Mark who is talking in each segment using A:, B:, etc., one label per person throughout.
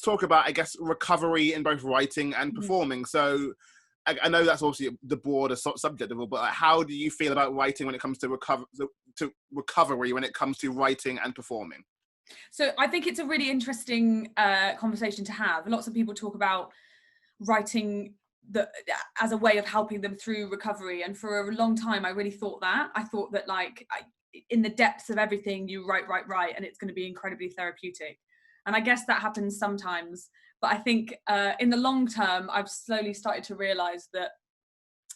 A: talk about, I guess, recovery in both writing and performing. So I know that's obviously the broader subject of it, but how do you feel about writing when it comes to recovery when it comes to writing and performing?
B: So I think it's a really interesting conversation to have. Lots of people talk about writing as a way of helping them through recovery, and for a long time I really thought that. I thought that in the depths of everything you write, and it's going to be incredibly therapeutic. And I guess that happens sometimes, but I think in the long term I've slowly started to realize that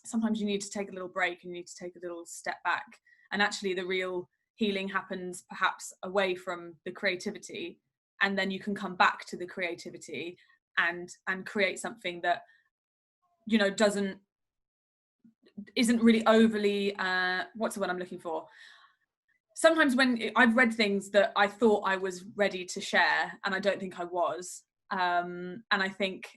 B: sometimes you need to take a little break and you need to take a little step back, and actually the real healing happens perhaps away from the creativity, and then you can come back to the creativity and create something that, you know, isn't really overly what's the word I'm looking for? Sometimes when I've read things that I thought I was ready to share and I don't think I was, and I think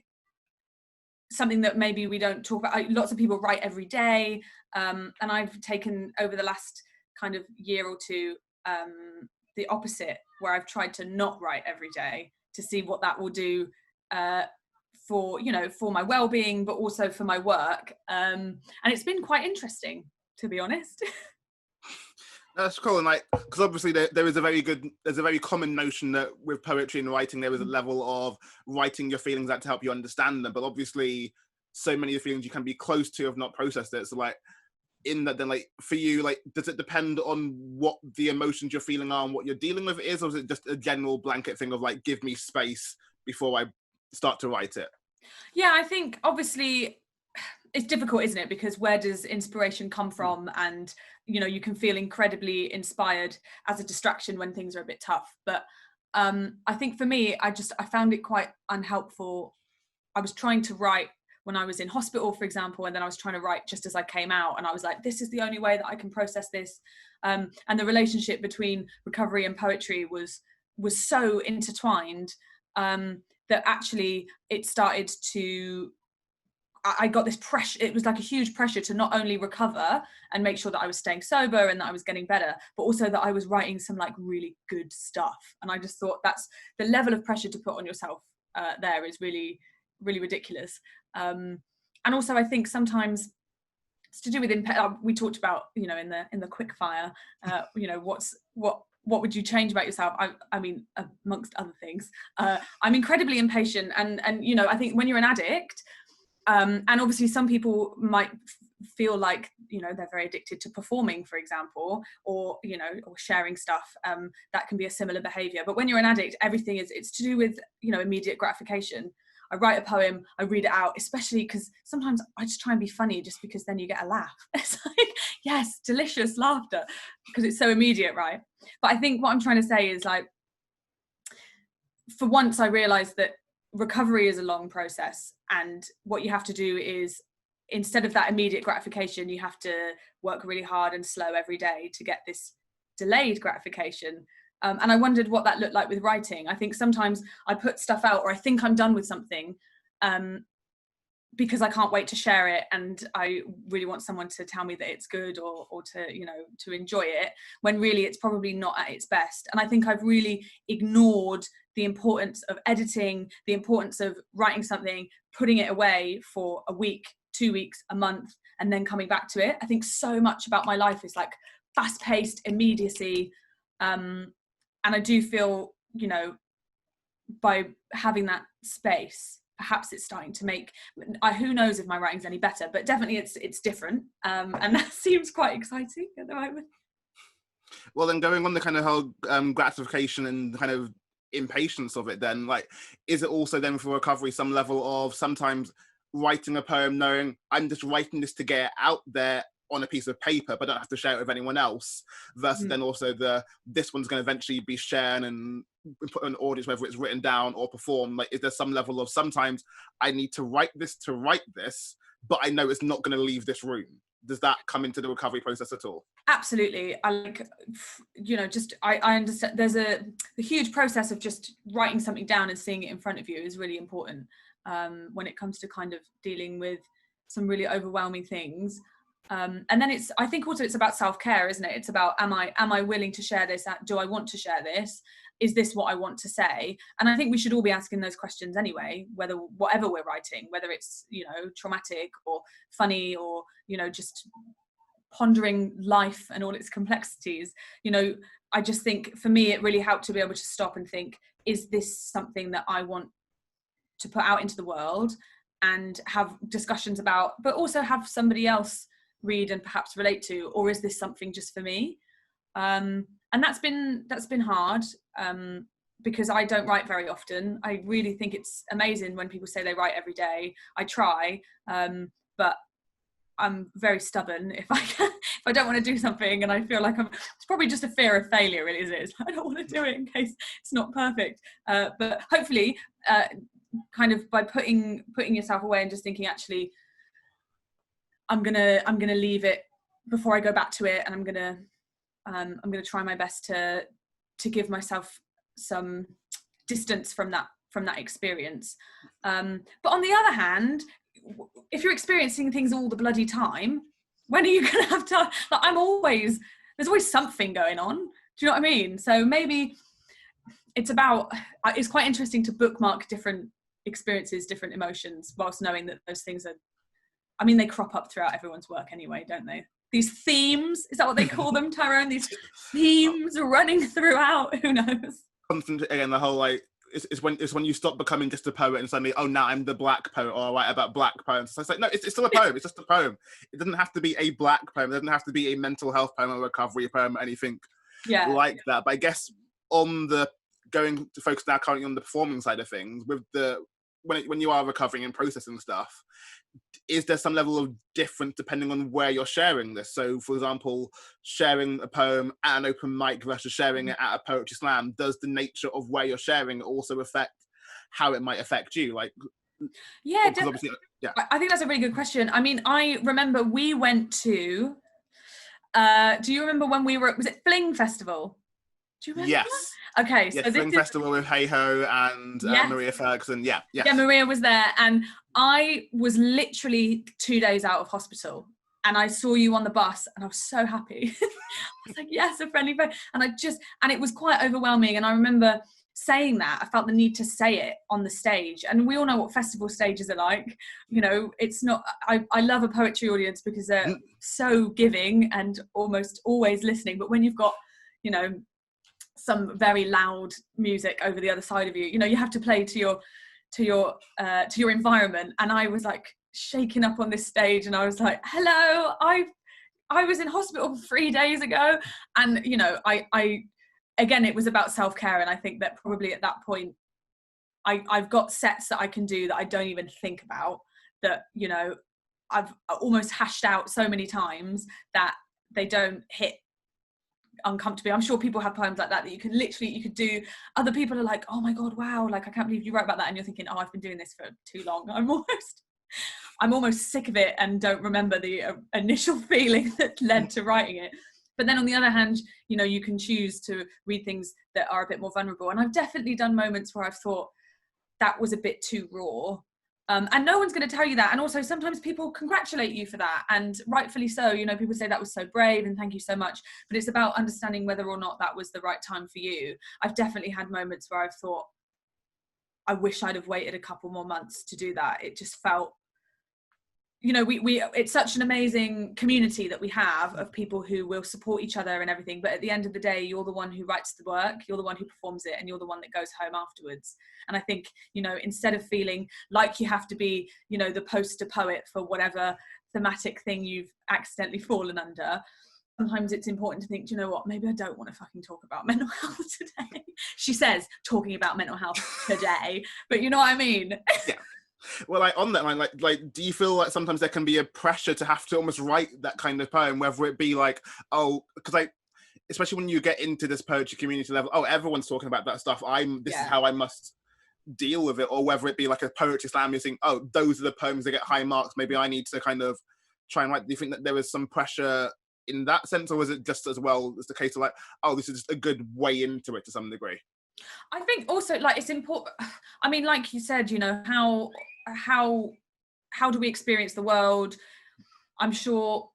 B: something that maybe we don't talk about, lots of people write every day, and I've taken over the last kind of year or two the opposite, where I've tried to not write every day to see what that will do for my well-being, but also for my work, and it's been quite interesting, to be honest.
A: That's cool. And because obviously there's a very common notion that with poetry and writing there is a level of writing your feelings out to help you understand them, but obviously so many of the feelings you can be close to have not processed it. So in that, then for you, does it depend on what the emotions you're feeling are and what you're dealing with is, or is it just a general blanket thing of give me space before I start to write it?
B: Yeah, I think obviously it's difficult, isn't it? Because where does inspiration come from? And, you know, you can feel incredibly inspired as a distraction when things are a bit tough. But I think for me, I found it quite unhelpful. I was trying to write when I was in hospital, for example, and then I was trying to write just as I came out. And I was like, this is the only way that I can process this. And the relationship between recovery and poetry was so intertwined that actually it started to, I got this pressure. It was like a huge pressure to not only recover and make sure that I was staying sober and that I was getting better, but also that I was writing some really good stuff. And I just thought that's the level of pressure to put on yourself there is really, really ridiculous. And also I think sometimes it's to do with we talked about, you know, in the quick fire, you know, what would you change about yourself? I mean, amongst other things, I'm incredibly impatient, and you know, I think when you're an addict, and obviously some people might feel like, you know, they're very addicted to performing, for example, or, you know, or sharing stuff, that can be a similar behavior. But when you're an addict, everything it's to do with, you know, immediate gratification. I write a poem, I read it out, especially because sometimes I just try and be funny just because then you get a laugh. It's yes, delicious laughter, because it's so immediate, right? But I think what I'm trying to say is for once I realized that recovery is a long process, and what you have to do is, instead of that immediate gratification, you have to work really hard and slow every day to get this delayed gratification. And I wondered what that looked like with writing. I think sometimes I put stuff out, or I think I'm done with something, because I can't wait to share it, and I really want someone to tell me that it's good, or to, you know, to enjoy it, when really it's probably not at its best. And I think I've really ignored the importance of editing, the importance of writing something, putting it away for a week, 2 weeks, a month, and then coming back to it. I think so much about my life is fast-paced immediacy. And I do feel, you know, by having that space, perhaps it's starting to make, who knows if my writing's any better, but definitely it's different. And that seems quite exciting at the moment.
A: Well, then going on the kind of whole gratification and kind of impatience of it, then is it also then for recovery some level of sometimes writing a poem knowing I'm just writing this to get it out there on a piece of paper, but I don't have to share it with anyone else, versus then also this one's going to eventually be shared and put on an audience, whether it's written down or performed? Is there some level of sometimes I need to write this, but I know it's not going to leave this room? Does that come into the recovery process at all?
B: Absolutely. I you know, I understand there's a huge process of just writing something down and seeing it in front of you is really important when it comes to kind of dealing with some really overwhelming things. And then I think also it's about self-care, isn't it? It's about, am I willing to share this? Do I want to share this? Is this what I want to say? And I think we should all be asking those questions anyway, whatever we're writing, whether it's, you know, traumatic or funny, or, you know, just pondering life and all its complexities. You know, I just think for me, it really helped to be able to stop and think, is this something that I want to put out into the world and have discussions about, but also have somebody else read and perhaps relate to, or is this something just for me? And that's been hard, because I don't write very often. I really think it's amazing when people say they write every day. I try, but I'm very stubborn. If I don't want to do something and I feel like it's probably just a fear of failure, really, is it? I don't want to do it in case it's not perfect. But hopefully, kind of by putting yourself away and just thinking, actually, I'm gonna leave it before I go back to it, and I'm gonna try my best to give myself some distance from that experience. But on the other hand, if you're experiencing things all the bloody time, when are you gonna have time? Like, there's always something going on. Do you know what I mean? So maybe it's quite interesting to bookmark different experiences, different emotions, whilst knowing that those things they crop up throughout everyone's work anyway, don't they? These themes, is that what they call them, Tyrone? These themes running throughout, who knows?
A: Again, the whole, like, it's when you stop becoming just a poet and suddenly, oh, now I'm the black poet, or I write about black poems. So it's like, no, it's still a poem. It's just a poem. It doesn't have to be a black poem. It doesn't have to be a mental health poem or recovery poem or anything like that. But I guess going to focus now currently on the performing side of things, with when you are recovering and processing stuff, is there some level of difference depending on where you're sharing this? So, for example, sharing a poem at an open mic versus sharing it at a poetry slam, does the nature of where you're sharing also affect how it might affect you? Like,
B: yeah, I think that's a really good question. I mean, I remember we went to, do you remember when was it Fling Festival? Do you remember?
A: Yes.
B: Okay,
A: so Fling Festival with Hey Ho and Maria Ferguson. Yeah,
B: Maria was there, and I was literally 2 days out of hospital, and I saw you on the bus, and I was so happy. I was like, yes, a friendly friend. And it was quite overwhelming. And I remember saying that, I felt the need to say it on the stage. And we all know what festival stages are like. You know, it's not, I love a poetry audience because they're so giving and almost always listening. But when you've got, you know, some very loud music over the other side of you, you know, you have to play to your environment. And I was like shaking up on this stage, and I was like, hello, I was in hospital 3 days ago. And, you know, I again, it was about self-care. And I think that probably at that point, I've got sets that I can do that I don't even think about, that, you know, I've almost hashed out so many times that they don't hit uncomfortably. I'm sure people have poems like that you could do. Other people are like, oh my God, wow, like, I can't believe you wrote about that. And you're thinking, oh, I've been doing this for too long. I'm almost sick of it and don't remember the initial feeling that led to writing it. But then on the other hand, you know, you can choose to read things that are a bit more vulnerable. And I've definitely done moments where I've thought that was a bit too raw. And no one's going to tell you that. And also sometimes people congratulate you for that, and rightfully so. You know, people say that was so brave and thank you so much. But it's about understanding whether or not that was the right time for you. I've definitely had moments where I've thought, I wish I'd have waited a couple more months to do that. It just felt, you know, it's such an amazing community that we have of people who will support each other and everything. But at the end of the day, you're the one who writes the work, you're the one who performs it, and you're the one that goes home afterwards. And I think, you know, instead of feeling like you have to be, you know, the poster poet for whatever thematic thing you've accidentally fallen under, sometimes it's important to think, do you know what, maybe I don't want to fucking talk about mental health today. She says talking about mental health today, but you know what I mean?
A: Yeah. Well, like, on that line, like, do you feel like sometimes there can be a pressure to have to almost write that kind of poem, whether it be like, oh, because especially when you get into this poetry community level, oh, everyone's talking about that stuff, this is how I must deal with it, or whether it be like a poetry slam, you think, oh, those are the poems that get high marks, maybe I need to kind of try and write. Do you think that there is some pressure in that sense, or is it just as well as the case of like, oh, this is just a good way into it to some degree?
B: I think also, like, it's important. I mean, like you said, you know, how do we experience the world? I'm sure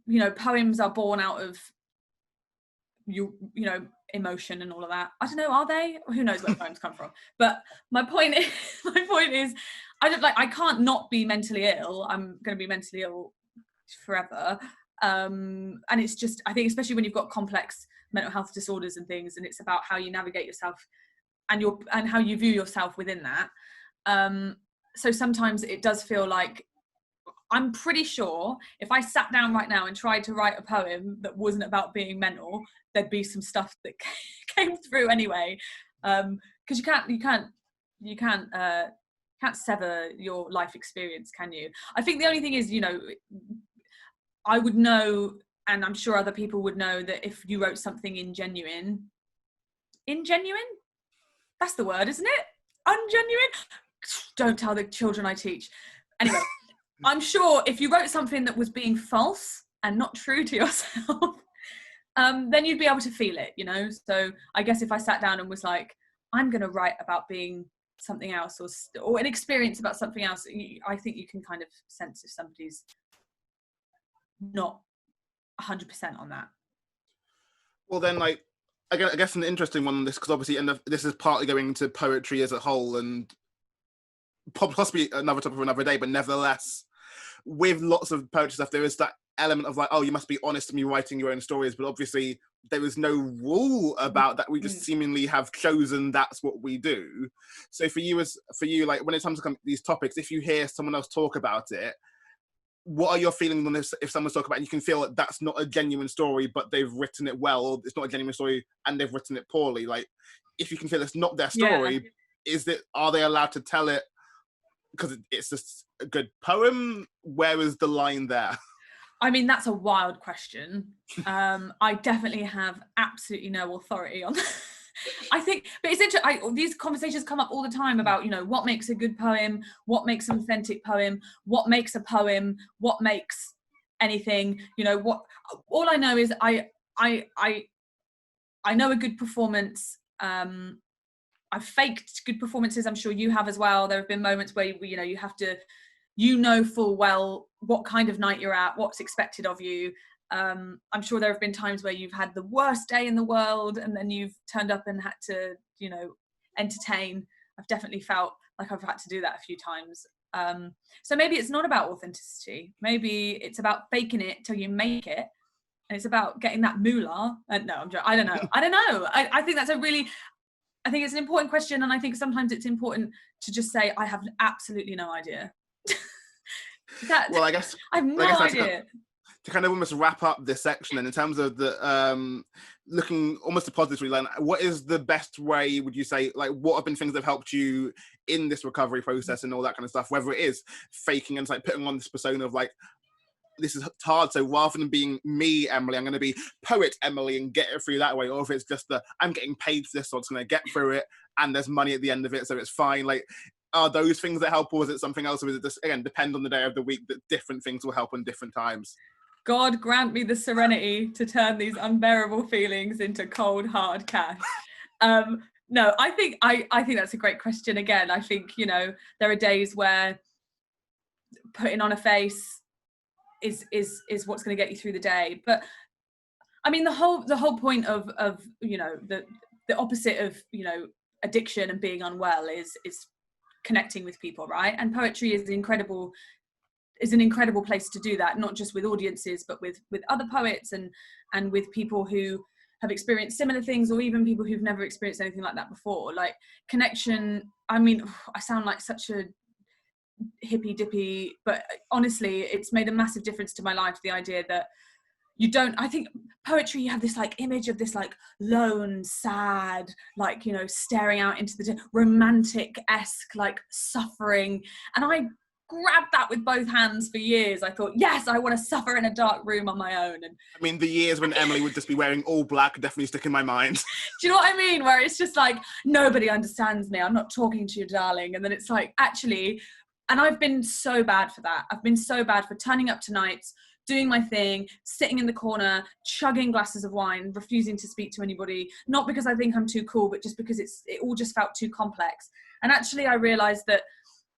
B: you know, poems are born out of you know, emotion and all of that. I don't know, are they? Who knows where poems come from? But my point is, I can't not be mentally ill. I'm going to be mentally ill forever. And it's just, I think, especially when you've got complex mental health disorders and things, and it's about how you navigate yourself and how you view yourself within that. So sometimes it does feel like, I'm pretty sure if I sat down right now and tried to write a poem that wasn't about being mental, there'd be some stuff that came through anyway. Because you can't sever your life experience, can you? I think the only thing is, you know, I would know, and I'm sure other people would know, that if you wrote something ingenuine, that's the word, isn't it? Ungenuine? Don't tell the children I teach. Anyway. I'm sure if you wrote something that was being false and not true to yourself, then you'd be able to feel it, you know? So I guess if I sat down and was like, I'm going to write about being something else, or an experience about something else, I think you can kind of sense if somebody's not 100% on that.
A: Well, then, like, I guess an interesting one on this, because obviously, and this is partly going into poetry as a whole, and possibly another topic for another day, but nevertheless, with lots of poetry stuff, there is that element of like, oh, you must be honest in me writing your own stories, but obviously there is no rule about that. We just seemingly have chosen that's what we do. So for you, like, when it comes to these topics, if you hear someone else talk about it, what are your feelings on this? If someone's talking about it, you can feel that that's not a genuine story, but they've written it well, or it's not a genuine story and they've written it poorly. Like, if you can feel it's not their story, are they allowed to tell it because it's just a good poem? Where is the line there?
B: I mean, that's a wild question. I definitely have absolutely no authority on that. I think, but it's interesting. These conversations come up all the time about, you know, what makes a good poem, what makes an authentic poem, what makes a poem, what makes anything, you know, what. All I know is I know a good performance. I've faked good performances. I'm sure you have as well. There have been moments where you know, you have to, you know, full well what kind of night you're at, what's expected of you. I'm sure there have been times where you've had the worst day in the world and then you've turned up and had to, you know, entertain. I've definitely felt like I've had to do that a few times. So maybe it's not about authenticity. Maybe it's about faking it till you make it. And it's about getting that moolah. No, I'm joking. I don't know. I think that's I think it's an important question, and I think sometimes it's important to just say, I have absolutely no idea.
A: Well, I guess
B: I have no idea.
A: To kind of almost wrap up this section, and in terms of the looking almost a positive line, what is the best way, would you say, like, what have been things that have helped you in this recovery process and all that kind of stuff, whether it is faking and like putting on this persona of like, this is hard, so rather than being me, Emily, I'm going to be poet Emily and get it through that way, or if it's just I'm getting paid for this, so I'm just going to get through it and there's money at the end of it, so it's fine. Like, are those things that help, or is it something else, or is it just, again, depend on the day of the week that different things will help on different times?
B: God grant me the serenity to turn these unbearable feelings into cold, hard cash. No, I think that's a great question. Again, I think, you know, there are days where putting on a face is what's going to get you through the day. But I mean, the whole point of you know, the opposite of, you know, addiction and being unwell is connecting with people, right? And poetry is an incredible place to do that, not just with audiences, but with other poets and with people who have experienced similar things, or even people who've never experienced anything like that before. Like, connection, I mean, I sound like such a hippy dippy, but honestly, it's made a massive difference to my life, the idea that I think poetry, you have this like image of this like lone, sad, like, you know, staring out into the romantic-esque, like suffering, and I grabbed that with both hands for years. I thought, yes, I want to suffer in a dark room on my own. And
A: I mean, the years when Emily would just be wearing all black definitely stick in my mind.
B: Do you know what I mean? Where it's just like, nobody understands me, I'm not talking to you, darling. And then it's like, actually, and I've been so bad for that. I've been so bad for turning up to nights, doing my thing, sitting in the corner, chugging glasses of wine, refusing to speak to anybody, not because I think I'm too cool, but just because it all just felt too complex. And actually, I realized that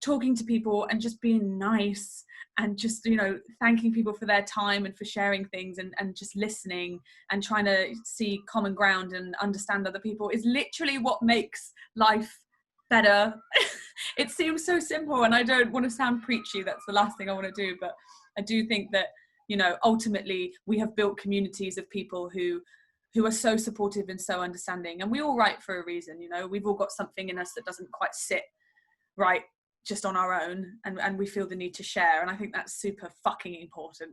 B: talking to people and just being nice and just, you know, thanking people for their time and for sharing things, and just listening and trying to see common ground and understand other people is literally what makes life better. It seems so simple, and I don't want to sound preachy. That's the last thing I want to do. But I do think that, you know, ultimately we have built communities of people who are so supportive and so understanding, and we all write for a reason. You know, we've all got something in us that doesn't quite sit right just on our own, and we feel the need to share, and I think that's super fucking important.